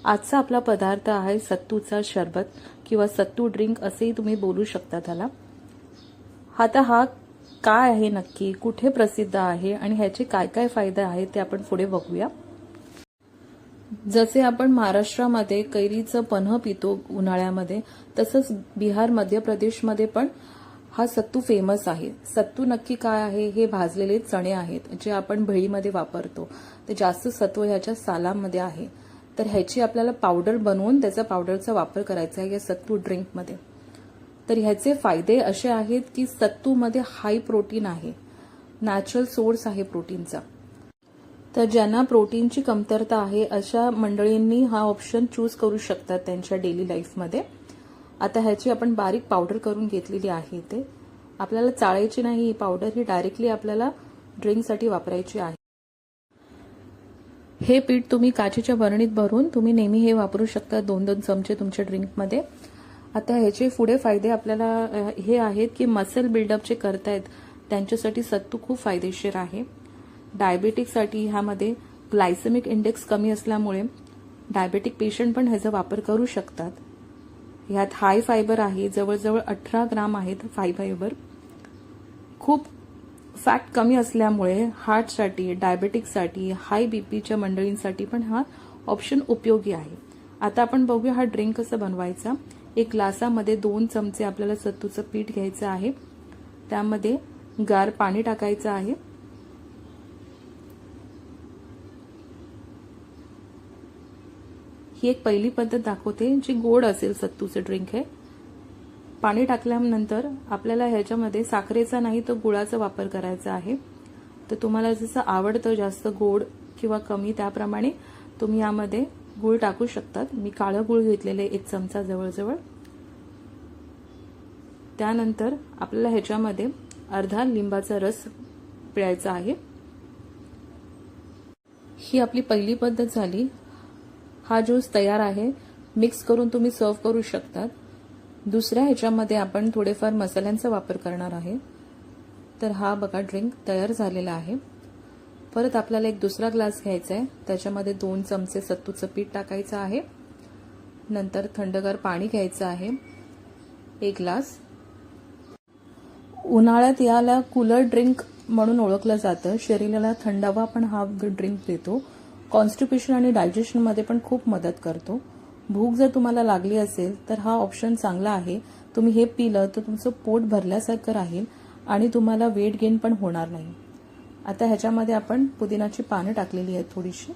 आजचा आपला पदार्थ आहे सत्तूचा शरबत किंवा सत्तू ड्रिंक असेही तुम्ही बोलू शकता त्याला। आता हा काय आहे नक्की, कुठे प्रसिद्ध आहे आणि ह्याचे काय काय फायदे आहेत ते आपण पुढे बघूया। जसे आपण महाराष्ट्रामध्ये कैरीचं पन्ह पितो उन्हाळ्यामध्ये, तसंच बिहार मध्य प्रदेशमध्ये पण हा सत्तू फेमस आहे। सत्तू नक्की काय आहे, हे भाजलेले चणे आहेत जे आपण भेळीमध्ये वापरतो। ते जास्त सत्व ह्याच्या सालामध्ये आहे, तर ह्याची आपल्याला पावडर बनवून त्याचा पावडरचा वापर करायचा आहे या सत्तू ड्रिंकमध्ये। तर ह्याचे फायदे असे आहेत की सत्तूमध्ये हाय प्रोटीन आहे, नॅचरल सोर्स आहे प्रोटीनचा। तर ज्यांना प्रोटीनची कमतरता आहे अशा मंडळींनी हा ऑप्शन चूज करू शकतात त्यांच्या डेली लाईफमध्ये। आता ह्याची आपण बारीक पावडर करून घेतलेली आहे, ते आपल्याला चाळायची नाही ही पावडर, ही डायरेक्टली आपल्याला ड्रिंकसाठी वापरायची आहे। हे पीठ तुम्ही काचेच्या बरणीत भरून तुम्ही नेहमी हे वापरू शकता 2-2 चमचे तुमच्या ड्रिंकमध्ये। आता ह्याचे पुढे फायदे आपल्याला हे आहेत की मसल बिल्डअप जे करतायत त्यांच्यासाठी सत्तू खूप फायदेशीर आहे। डायबेटिकसाठी ह्यामध्ये ग्लायसेमिक इंडेक्स कमी असल्यामुळे डायबेटिक पेशंट पण ह्याचा वापर करू शकतात। ह्यात हाय फायबर आहे, जवळजवळ 18 ग्राम आहेत फायबर। खूप फॅट कमी असल्यामुळे हार्टसाठी, डायबेटिकसाठी, हाय बीपीच्या मंडळींसाठी पण हा ऑप्शन उपयोगी आहे। आता आपण बघूया हा ड्रिंक कसा बनवायचा। एक ग्लासामध्ये 2 चमचे आपल्याला सत्तूचं पीठ घ्यायचं आहे, त्यामध्ये गार पाणी टाकायचं आहे। ही एक पहिली पद्धत दाखवते जी गोड असेल सत्तूचं ड्रिंक आहे। पाणी टाकल्यानंतर आपल्याला ह्याच्यामध्ये साखरेचा नाही तर गुळाचा वापर करायचा आहे। तर तुम्हाला जसं आवडतं जास्त गोड किंवा कमी त्याप्रमाणे तुम्ही यामध्ये गुळ टाकू शकतात। मी काळं गुळ घेतलेले 1 चमचा जवळजवळ। त्यानंतर आपल्याला ह्याच्यामध्ये अर्धा लिंबाचा रस पिळायचा आहे। ही आपली पहिली पद्धत झाली। हा ज्यूस तयार आहे, मिक्स करून तुम्ही सर्व करू शकतात। दुसऱ्या ह्याच्यामध्ये आपण थोडेफार मसाल्यांचा वापर करणार आहे। तर हा बघा ड्रिंक तयार झालेला आहे। परत आपल्याला एक दुसरा ग्लास घ्यायचा आहे, त्याच्यामध्ये 2 चमचे सत्तूचं पीठ टाकायचं आहे। नंतर थंडगार पाणी घ्यायचं आहे 1 ग्लास। उन्हाळ्यात याला कूलर ड्रिंक म्हणून ओळखलं जातं। शरीराला थंडावा पण हा ड्रिंक देतो। कॉन्स्टिपेशन आणि डायजेशनमध्ये पण खूप मदत करतो। भूक जर तुम्हाला लागली असेल तर हा ऑप्शन चांगला आहे। तुम्ही हे पिलं तर तुमचं पोट भरल्यासारखं राहील आणि तुम्हाला वेट गेन पण होणार नाही। आता ह्याच्यामध्ये आपण पुदिनाची पानं टाकलेली आहेत थोडीशी।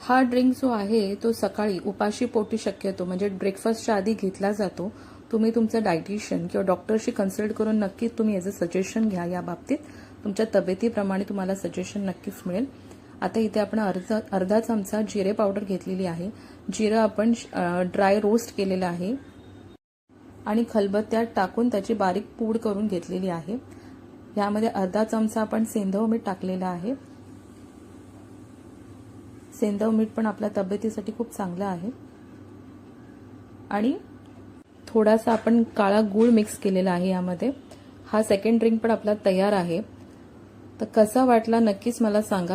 हा ड्रिंक जो आहे तो सकाळी उपाशी पोटी शक्यतो म्हणजे ब्रेकफास्टच्या आधी घेतला जातो। तुम्ही तुमचं डायटिशियन किंवा डॉक्टरशी कन्सल्ट करून नक्कीच तुम्ही याचं सजेशन घ्या। या बाबतीत तुमच्या तब्येतीप्रमाणे तुम्हाला सजेशन नक्कीच मिळेल। आता इथे आपण अर्धा चमचा जिरे पावडर घेतलेली आहे। जिरं आपण ड्राय रोस्ट केलेलं आहे आणि खलबत्त्यात टाकून त्याची बारीक पूड करून घेतलेली आहे। यामध्ये अर्धा चमचा आपण सेंधव मीठ टाकलेलं आहे। सेंधव मीठ पण आपल्या तब्येतीसाठी खूप चांगलं आहे। आणि थोडासा आपण काळा गूळ मिक्स केलेला आहे यामध्ये। हा सेकंड ड्रिंक पण आपला तयार आहे। तर कसा वाटला नक्कीच मला सांगा।